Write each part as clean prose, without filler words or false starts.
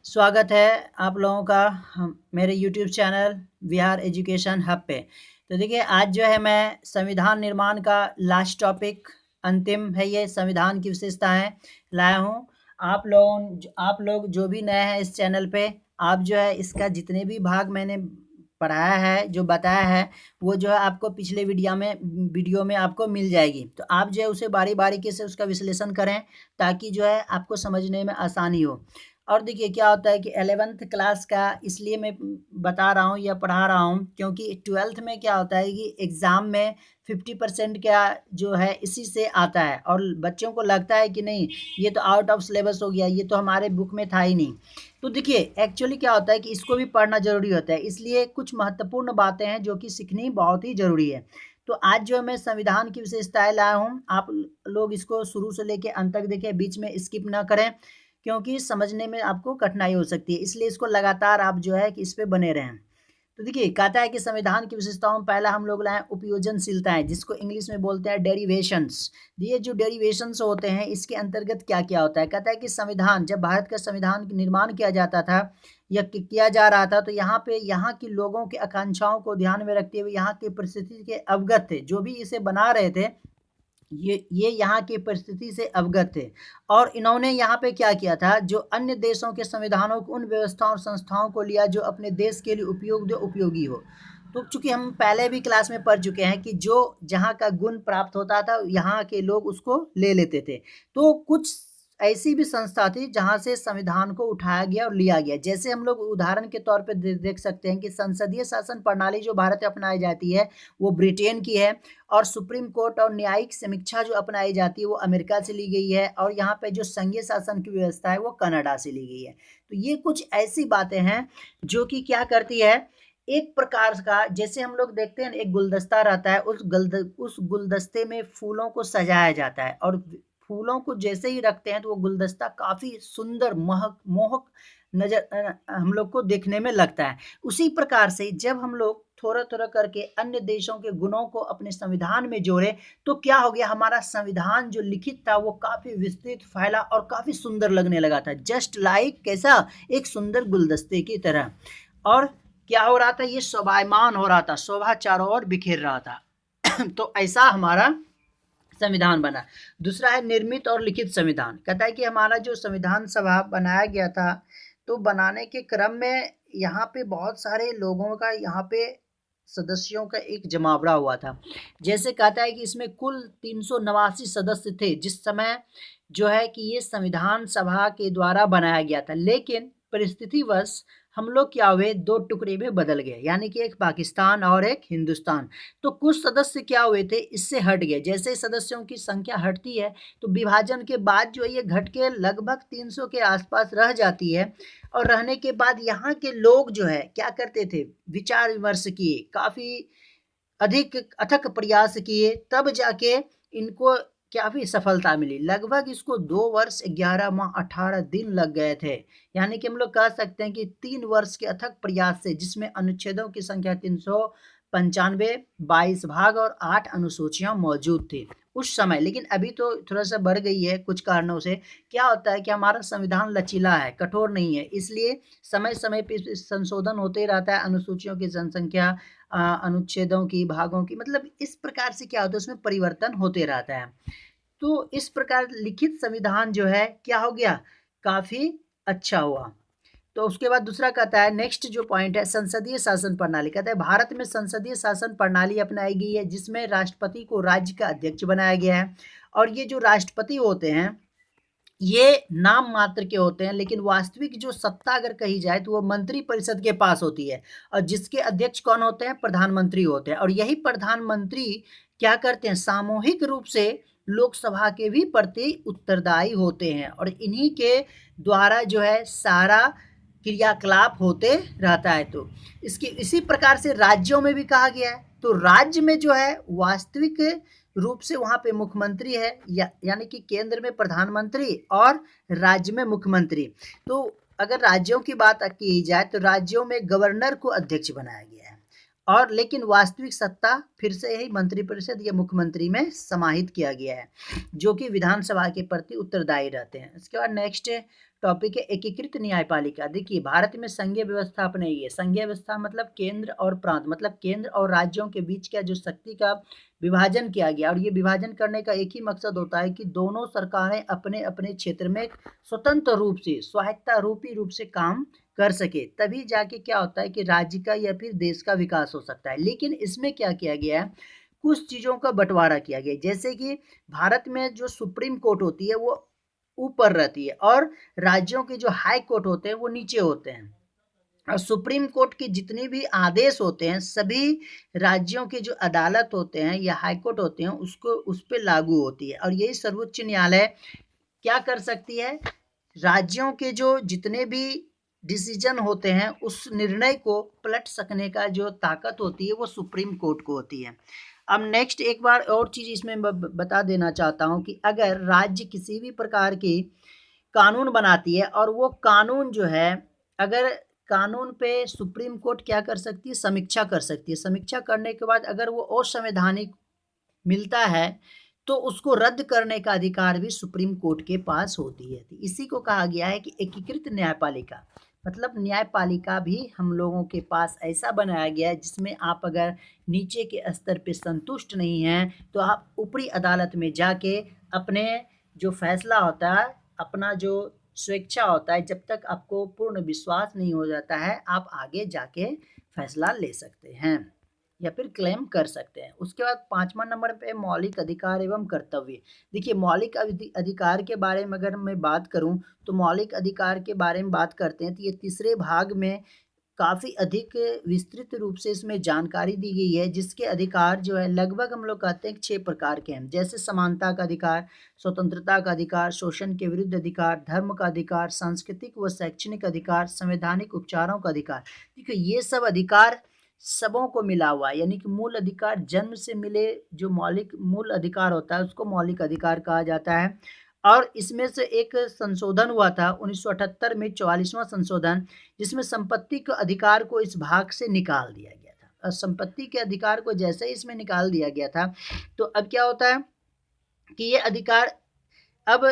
स्वागत है आप लोगों का मेरे YouTube channel Bihar education hub पे। तो देखिए आज जो है मैं संविधान निर्माण का लास्ट टॉपिक अंतिम है, ये संविधान की विशेषताएं लाया हूँ। आप लोग जो भी नए हैं इस चैनल पे, आप जो है इसका जितने भी भाग मैंने पढ़ाया है, जो बताया है, वो जो है आपको पिछले वीडियो में आपको मिल जाएगी। तो आप जो है उसे बारी-बारीकी से उसका विश्लेषण करें ताकि जो है आपको समझने में आसानी हो। और देखिए क्या होता है कि 11th क्लास का इसलिए मैं बता रहा हूँ या पढ़ा रहा हूँ क्योंकि 12th में क्या होता है कि एग्ज़ाम में 50% का जो है इसी से आता है और बच्चों को लगता है कि नहीं, ये तो आउट ऑफ सिलेबस हो गया, ये तो हमारे बुक में था ही नहीं। तो देखिए एक्चुअली क्या होता है कि इसको भी पढ़ना ज़रूरी होता है, इसलिए कुछ महत्वपूर्ण बातें हैं जो कि सीखनी बहुत ही ज़रूरी है। तो आज जो मैं संविधान की विशेषताएँ लाया हूँ, आप लोग इसको शुरू से लेके अंत तक देखें, बीच में स्किप ना करें क्योंकि समझने में आपको कठिनाई हो सकती है, इसलिए इसको लगातार आप जो है कि इस पे बने रहें। तो देखिए कहता है कि संविधान की विशेषताओं में पहला हम लोग लाए उपयोजनशीलताएं, जिसको इंग्लिश में बोलते हैं डेरिवेशंस। ये जो डेरिवेशंस होते हैं इसके अंतर्गत क्या क्या होता है, कहता है कि संविधान, जब भारत का संविधान निर्माण किया जाता था या किया जा रहा था, तो यहाँ पे यहाँ के लोगों की आकांक्षाओं को ध्यान में रखते हुए यहाँ की परिस्थिति के अवगत थे, जो भी इसे बना रहे थे ये यहाँ की परिस्थिति से अवगत थे और इन्होंने यहाँ पे क्या किया था, जो अन्य देशों के संविधानों को, उन व्यवस्थाओं और संस्थाओं को लिया जो अपने देश के लिए उपयोगी हो। तो चूंकि हम पहले भी क्लास में पढ़ चुके हैं कि जो जहाँ का गुण प्राप्त होता था यहाँ के लोग उसको ले लेते थे। तो कुछ ऐसी भी संस्था थी जहाँ से संविधान को उठाया गया और लिया गया। जैसे हम लोग उदाहरण के तौर पे देख सकते हैं कि संसदीय शासन प्रणाली जो भारत में अपनाई जाती है वो ब्रिटेन की है और सुप्रीम कोर्ट और न्यायिक समीक्षा जो अपनाई जाती है वो अमेरिका से ली गई है और यहाँ पे जो संघीय शासन की व्यवस्था है वो कनाडा से ली गई है। तो ये कुछ ऐसी बातें हैं जो कि क्या करती है, एक प्रकार का, जैसे हम लोग देखते हैं एक गुलदस्ता रहता है, उस गुलदस्ते में फूलों को सजाया जाता है और फूलों को जैसे ही रखते हैं तो वो गुलदस्ता काफ़ी सुंदर मोहक नज़र हम लोग को देखने में लगता है। उसी प्रकार से जब हम लोग थोड़ा-थोड़ा करके अन्य देशों के गुणों को अपने संविधान में जोड़े तो क्या हो गया, हमारा संविधान जो लिखित था वो काफ़ी विस्तृत, फैला और काफ़ी सुंदर लगने लगा था। जस्ट लाइक कैसा, एक सुंदर गुलदस्ते की तरह। और क्या हो रहा था, ये शोभायमान हो रहा था, शोभा चारों ओर बिखेर रहा था। तो ऐसा हमारा संविधान बना। दूसरा है निर्मित और लिखित संविधान। कहता है कि हमारा जो संविधान सभा बनाया गया था तो बनाने के क्रम में यहाँ पे बहुत सारे लोगों का, यहाँ पे सदस्यों का एक जमावड़ा हुआ था। जैसे कहता है कि इसमें कुल 389 सदस्य थे जिस समय जो है कि ये संविधान सभा के द्वारा बनाया गया था, लेकिन परिस्थितिवश हम लोग क्या हुए, दो टुकड़े में बदल गए, यानी कि एक पाकिस्तान और एक हिंदुस्तान। तो कुछ सदस्य क्या हुए थे, इससे हट गए। जैसे सदस्यों की संख्या हटती है तो विभाजन के बाद जो ये घट के लगभग 300 के आसपास रह जाती है और रहने के बाद यहाँ के लोग जो है क्या करते थे, विचार विमर्श किए, काफ़ी अधिक अथक प्रयास किए, तब जाके इनको काफ़ी सफलता मिली। लगभग इसको 2 वर्ष 11 माह 18 दिन लग गए थे, यानी कि हम लोग कह सकते हैं कि 3 वर्ष के अथक प्रयास से, जिसमें अनुच्छेदों की संख्या 395, 22 भाग और 8 अनुसूचियां मौजूद थी उस समय। लेकिन अभी तो थोड़ा सा बढ़ गई है कुछ कारणों से। क्या होता है कि हमारा संविधान लचीला है, कठोर नहीं है, इसलिए समय समय पे संशोधन होते रहता है। अनुसूचियों की जनसंख्या, अनुच्छेदों की, भागों की, मतलब इस प्रकार से क्या होता है उसमें परिवर्तन होते रहता है। तो इस प्रकार लिखित संविधान जो है क्या हो गया, काफ़ी अच्छा हुआ। तो उसके बाद दूसरा कहता है, नेक्स्ट जो पॉइंट है संसदीय शासन प्रणाली। कहता है भारत में संसदीय शासन प्रणाली अपनाई गई है जिसमें राष्ट्रपति को राज्य का अध्यक्ष बनाया गया है और ये जो राष्ट्रपति होते हैं ये नाम मात्र के होते हैं, लेकिन वास्तविक जो सत्ता अगर कही जाए तो वो मंत्री परिषद के पास होती है और जिसके अध्यक्ष कौन होते हैं, प्रधानमंत्री होते हैं। और यही प्रधानमंत्री क्या करते हैं, सामूहिक रूप से लोकसभा के भी प्रति उत्तरदायी होते हैं और इन्हीं के द्वारा जो है सारा क्रियाकलाप होते रहता है। तो इसकी इसी प्रकार से राज्यों में भी कहा गया है। तो राज्य में जो है वास्तविक रूप से वहाँ पे मुख्यमंत्री है, यानी कि केंद्र में प्रधानमंत्री और राज्य में मुख्यमंत्री। तो अगर राज्यों की बात की जाए तो राज्यों में गवर्नर को अध्यक्ष बनाया गया है और लेकिन वास्तविक सत्ता फिर से ही मंत्रिपरिषद या मुख्यमंत्री में समाहित किया गया है, जो कि विधानसभा के प्रति उत्तरदायी रहते हैं। इसके बाद नेक्स्ट टॉपिक है एकीकृत न्यायपालिका। देखिए भारत में संघीय व्यवस्था अपनाई है। संघीय व्यवस्था मतलब केंद्र और प्रांत, मतलब केंद्र और राज्यों के बीच का जो शक्ति का विभाजन किया गया, और ये विभाजन करने का एक ही मकसद होता है कि दोनों सरकारें अपने अपने क्षेत्र में स्वतंत्र रूप से, स्वायत्ता रूपी रूप से काम कर सके, तभी जाके क्या होता है कि राज्य का या फिर देश का विकास हो सकता है। लेकिन इसमें क्या किया गया है, कुछ चीज़ों का बंटवारा किया गया, जैसे कि भारत में जो सुप्रीम कोर्ट होती है वो ऊपर रहती है, और राज्यों के जो हाई कोर्ट होते हैं वो नीचे होते हैं। और सुप्रीम कोर्ट के जितने भी आदेश होते हैं सभी राज्यों के जो अदालत होते हैं या हाई कोर्ट होते हैं उसको उस पर लागू होती है। और यही सर्वोच्च न्यायालय क्या कर सकती है, राज्यों के जो जितने भी डिसीजन होते हैं उस निर्णय को पलट सकने का जो ताकत होती है वो सुप्रीम कोर्ट को होती है। अब नेक्स्ट एक बार और चीज़ इसमें बता देना चाहता हूँ कि अगर राज्य किसी भी प्रकार की कानून बनाती है और वो कानून जो है, अगर कानून पे सुप्रीम कोर्ट क्या कर सकती है, समीक्षा कर सकती है। समीक्षा करने के बाद अगर वो असंवैधानिक मिलता है तो उसको रद्द करने का अधिकार भी सुप्रीम कोर्ट के पास होती है। इसी को कहा गया है कि एकीकृत न्यायपालिका, मतलब न्यायपालिका भी हम लोगों के पास ऐसा बनाया गया है जिसमें आप अगर नीचे के स्तर पे संतुष्ट नहीं हैं तो आप ऊपरी अदालत में जाके अपने जो फैसला होता है, अपना जो स्वेच्छा होता है, जब तक आपको पूर्ण विश्वास नहीं हो जाता है आप आगे जाके फैसला ले सकते हैं या फिर क्लेम कर सकते हैं। उसके बाद 5वां नंबर पे मौलिक अधिकार एवं कर्तव्य। देखिए मौलिक अधिकार के बारे में अगर मैं बात करूं तो मौलिक अधिकार के बारे में बात करते हैं तो ये तीसरे भाग में काफ़ी अधिक विस्तृत रूप से इसमें जानकारी दी गई है, जिसके अधिकार जो है लगभग हम लोग कहते हैं 6 प्रकार के हैं, जैसे समानता का अधिकार, स्वतंत्रता का अधिकार, शोषण के विरुद्ध अधिकार, धर्म का अधिकार, सांस्कृतिक व शैक्षणिक अधिकार, संवैधानिक उपचारों का अधिकार। देखिए ये सब अधिकार सबों को मिला हुआ है, यानी कि मूल अधिकार जन्म से मिले जो मौलिक मूल अधिकार होता है उसको मौलिक अधिकार कहा जाता है। और इसमें से एक संशोधन हुआ था 1978 में, 44वां संशोधन, जिसमें संपत्ति के अधिकार को इस भाग से निकाल दिया गया था। और संपत्ति के अधिकार को जैसे ही इसमें निकाल दिया गया था तो अब क्या होता है कि ये अधिकार अब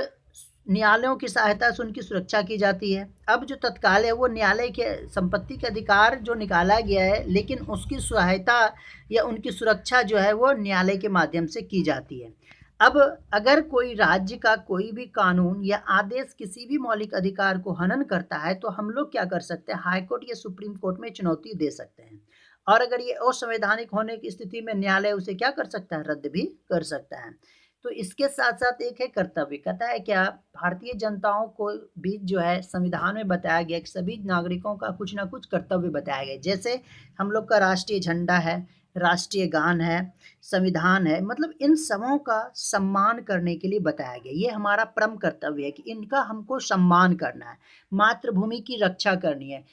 न्यायालयों की सहायता से उनकी सुरक्षा की जाती है। अब जो तत्काल है वो न्यायालय के संपत्ति के अधिकार जो निकाला गया है, लेकिन उसकी सहायता या उनकी सुरक्षा जो है वो न्यायालय के माध्यम से की जाती है। अब अगर कोई राज्य का कोई भी कानून या आदेश किसी भी मौलिक अधिकार को हनन करता है तो हम लोग क्या कर सकते हैं, हाई कोर्ट या सुप्रीम कोर्ट में चुनौती दे सकते हैं। और अगर ये असंवैधानिक होने की स्थिति में न्यायालय उसे क्या कर सकता है, रद्द भी कर सकता है। तो इसके साथ साथ एक है कर्तव्य। कहता है क्या, भारतीय जनताओं को भी जो है संविधान में बताया गया कि सभी नागरिकों का कुछ ना कुछ कर्तव्य बताया गया, जैसे हम लोग का राष्ट्रीय झंडा है, राष्ट्रीय गान है, संविधान है, मतलब इन सबों का सम्मान करने के लिए बताया गया। ये हमारा परम कर्तव्य है कि इनका हमको सम्मान करना है, मातृभूमि की रक्षा करनी है,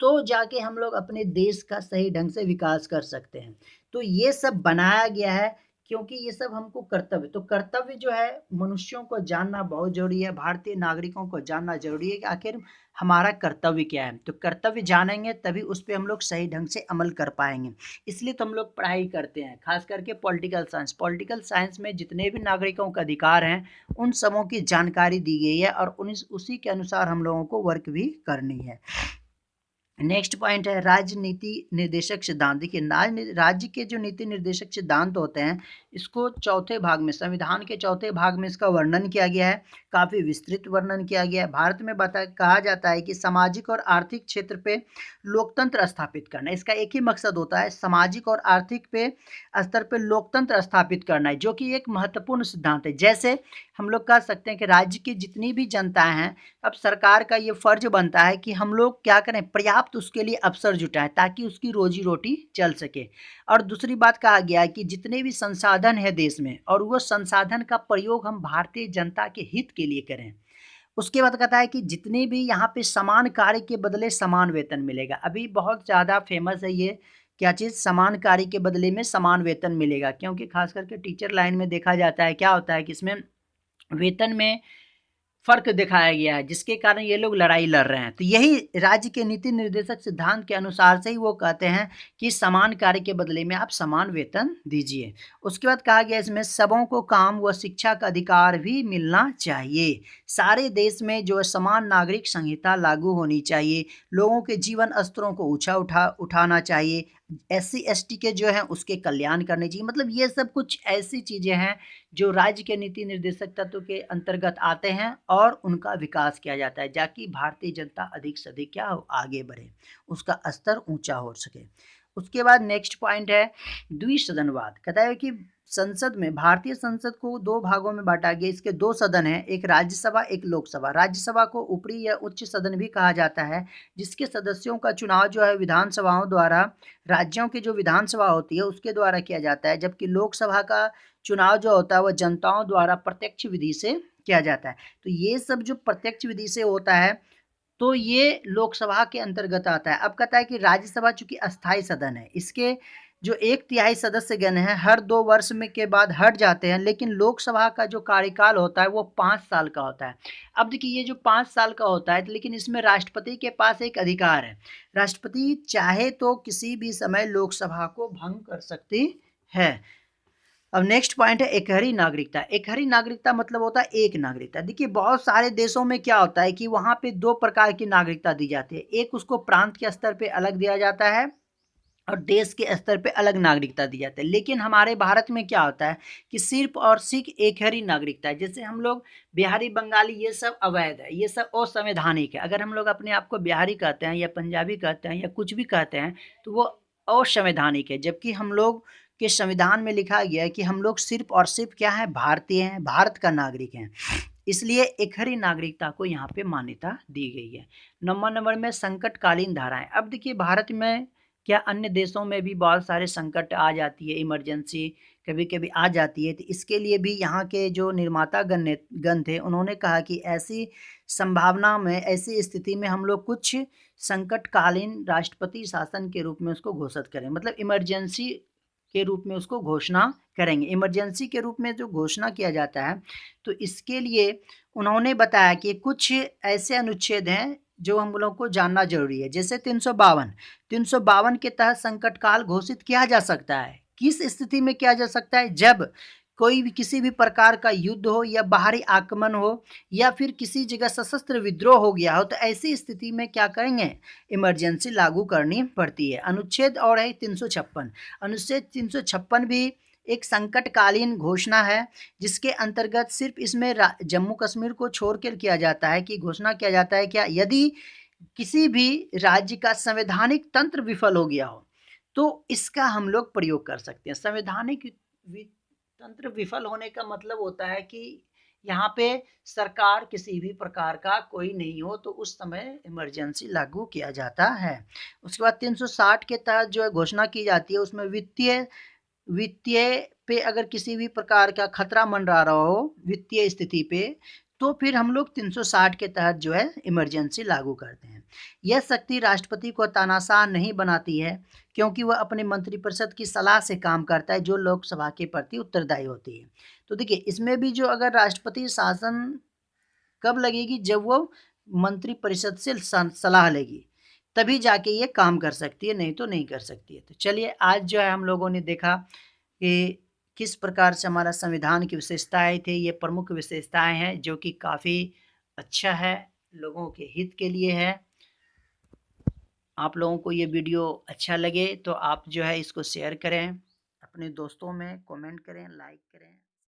तो जाके हम लोग अपने देश का सही ढंग से विकास कर सकते हैं। तो ये सब बनाया गया है क्योंकि ये सब हमको कर्तव्य, तो कर्तव्य जो है मनुष्यों को जानना बहुत जरूरी है, भारतीय नागरिकों को जानना जरूरी है कि आखिर हमारा कर्तव्य क्या है। तो कर्तव्य जानेंगे तभी उस पर हम लोग सही ढंग से अमल कर पाएंगे। इसलिए तो हम लोग पढ़ाई करते हैं, खास करके पॉलिटिकल साइंस। पॉलिटिकल साइंस में जितने भी नागरिकों का अधिकार हैं उन सबों की जानकारी दी गई है और उसी के अनुसार हम लोगों को वर्क भी करनी है। नेक्स्ट पॉइंट है राजनीति निर्देशक सिद्धांत। देखिए राज्य के जो नीति निर्देशक सिद्धांत होते हैं इसको चौथे भाग में, संविधान के चौथे भाग में इसका वर्णन किया गया है, काफ़ी विस्तृत वर्णन किया गया है। भारत में कहा जाता है कि सामाजिक और आर्थिक क्षेत्र पे लोकतंत्र स्थापित करना, इसका एक ही मकसद होता है, सामाजिक और आर्थिक पे स्तर पे लोकतंत्र स्थापित करना है, जो कि एक महत्वपूर्ण सिद्धांत है। जैसे हम लोग कह सकते हैं कि राज्य की जितनी भी जनता हैं, अब सरकार का ये फर्ज बनता है कि हम लोग क्या करें, पर्याप्त उसके लिए अवसर जुटाएं ताकि उसकी रोजी रोटी चल सके। और दूसरी बात कहा गया है कि जितने भी संसाधन है देश में और वो संसाधन का प्रयोग हम भारतीय जनता के हित के लिए करें। उसके बाद कहता है कि जितने भी यहाँ पे समान कार्य के बदले समान वेतन मिलेगा। अभी बहुत ज़्यादा फेमस है ये क्या चीज़, समान कार्य के बदले में समान वेतन मिलेगा, क्योंकि खास करके टीचर लाइन में देखा जाता है क्या होता है कि इसमें वेतन में फ़र्क दिखाया गया है, जिसके कारण ये लोग लड़ाई लड़ रहे हैं। तो यही राज्य के नीति निर्देशक सिद्धांत के अनुसार से ही वो कहते हैं कि समान कार्य के बदले में आप समान वेतन दीजिए। उसके बाद कहा गया इसमें सबों को काम व शिक्षा का अधिकार भी मिलना चाहिए। सारे देश में जो है समान नागरिक संहिता लागू होनी चाहिए। लोगों के जीवन स्तरों को उठाना चाहिए। SC ST के जो हैं उसके कल्याण करने चाहिए। मतलब ये सब कुछ ऐसी चीज़ें हैं जो राज्य के नीति निर्देशक तत्व के अंतर्गत आते हैं और उनका विकास किया जाता है, ताकि भारतीय जनता अधिक से अधिक क्या हो, आगे बढ़े, उसका स्तर ऊंचा हो सके। उसके बाद नेक्स्ट पॉइंट है द्विसदनवाद। कहता है कि संसद में, भारतीय संसद को दो भागों में बांटा गया। इसके दो सदन हैं, एक राज्यसभा एक लोकसभा। राज्यसभा को ऊपरी या उच्च सदन भी कहा जाता है, जिसके सदस्यों का चुनाव जो है विधानसभाओं द्वारा, राज्यों की जो विधानसभा होती है उसके द्वारा किया जाता है, जबकि लोकसभा का चुनाव जो होता है वह जनताओं द्वारा प्रत्यक्ष विधि से किया जाता है। तो ये सब जो प्रत्यक्ष विधि से होता है तो ये लोकसभा के अंतर्गत आता है। अब कहता है कि राज्यसभा चूंकि अस्थायी सदन है, इसके जो 1/3 सदस्यगण हैं हर 2 वर्ष में के बाद हट जाते हैं, लेकिन लोकसभा का जो कार्यकाल होता है वो 5 साल का होता है। अब देखिए ये जो 5 साल का होता है, लेकिन इसमें राष्ट्रपति के पास एक अधिकार है। राष्ट्रपति चाहे तो किसी भी समय लोकसभा को भंग कर सकती है। अब नेक्स्ट पॉइंट है एकहरी नागरिकता। एकहरी नागरिकता मतलब होता है एक नागरिकता। देखिए बहुत सारे देशों में क्या होता है कि वहाँ पे 2 प्रकार की नागरिकता दी जाती है। एक उसको प्रांत के स्तर पे अलग दिया जाता है और देश के स्तर पे अलग नागरिकता दी जाती है। लेकिन हमारे भारत में क्या होता है कि सिर्फ और सिर्फ एकहरी नागरिकता है। जैसे हम लोग बिहारी, बंगाली, ये सब अवैध है, ये सब असंवैधानिक है। अगर हम लोग अपने आप को बिहारी कहते हैं या पंजाबी कहते हैं या कुछ भी कहते हैं तो वो असंवैधानिक है, जबकि हम लोग के संविधान में लिखा गया है कि हम लोग सिर्फ और सिर्फ क्या है, भारतीय हैं, भारत का नागरिक हैं। इसलिए एकहरी नागरिकता को यहाँ पे मान्यता दी गई है। नंबर में संकटकालीन धाराएं। अब देखिए भारत में क्या अन्य देशों में भी बहुत सारे संकट आ जाती है, इमरजेंसी कभी कभी आ जाती है। तो इसके लिए भी यहाँ के जो निर्माता गण थे उन्होंने कहा कि ऐसी संभावना में, ऐसी स्थिति में हम लोग कुछ संकटकालीन राष्ट्रपति शासन के रूप में उसको घोषित करें। मतलब इमरजेंसी के रूप में उसको घोषणा करेंगे। इमरजेंसी के रूप में जो घोषणा किया जाता है तो इसके लिए उन्होंने बताया कि कुछ ऐसे अनुच्छेद हैं जो हम लोग को जानना जरूरी है। जैसे 352 के तहत संकट काल घोषित किया जा सकता है। किस स्थिति में किया जा सकता है? जब कोई भी किसी भी प्रकार का युद्ध हो या बाहरी आक्रमण हो या फिर किसी जगह सशस्त्र विद्रोह हो गया हो, तो ऐसी स्थिति में क्या करेंगे, इमरजेंसी लागू करनी पड़ती है। अनुच्छेद और है 356। अनुच्छेद 356 भी एक संकटकालीन घोषणा है, जिसके अंतर्गत सिर्फ इसमें जम्मू कश्मीर को छोड़कर किया जाता है कि घोषणा किया जाता है क्या, यदि किसी भी राज्य का संवैधानिक तंत्र विफल हो गया हो तो इसका हम लोग प्रयोग कर सकते हैं। संवैधानिक तंत्र विफल होने का मतलब होता है कि यहाँ पे सरकार किसी भी प्रकार का कोई नहीं हो तो उस समय इमरजेंसी लागू किया जाता है। उसके बाद 360 के तहत जो है घोषणा की जाती है, उसमें वित्तीय पे अगर किसी भी प्रकार का खतरा मंडरा रहा हो वित्तीय स्थिति पे, तो फिर हम लोग 360 के तहत जो है इमरजेंसी लागू करते हैं। यह शक्ति राष्ट्रपति को तानाशाह नहीं बनाती है, क्योंकि वह अपने मंत्रिपरिषद की सलाह से काम करता है जो लोकसभा के प्रति उत्तरदायी होती है। तो देखिए इसमें भी जो अगर राष्ट्रपति शासन कब लगेगी, जब वो मंत्रिपरिषद से सलाह लेगी तभी जाके ये काम कर सकती है, नहीं तो नहीं कर सकती है। तो चलिए आज जो है हम लोगों ने देखा कि किस प्रकार से हमारा संविधान की विशेषताएं थी। ये प्रमुख विशेषताएं हैं जो कि काफ़ी अच्छा है, लोगों के हित के लिए है। आप लोगों को ये वीडियो अच्छा लगे तो आप जो है इसको शेयर करें, अपने दोस्तों में कमेंट करें, लाइक करें।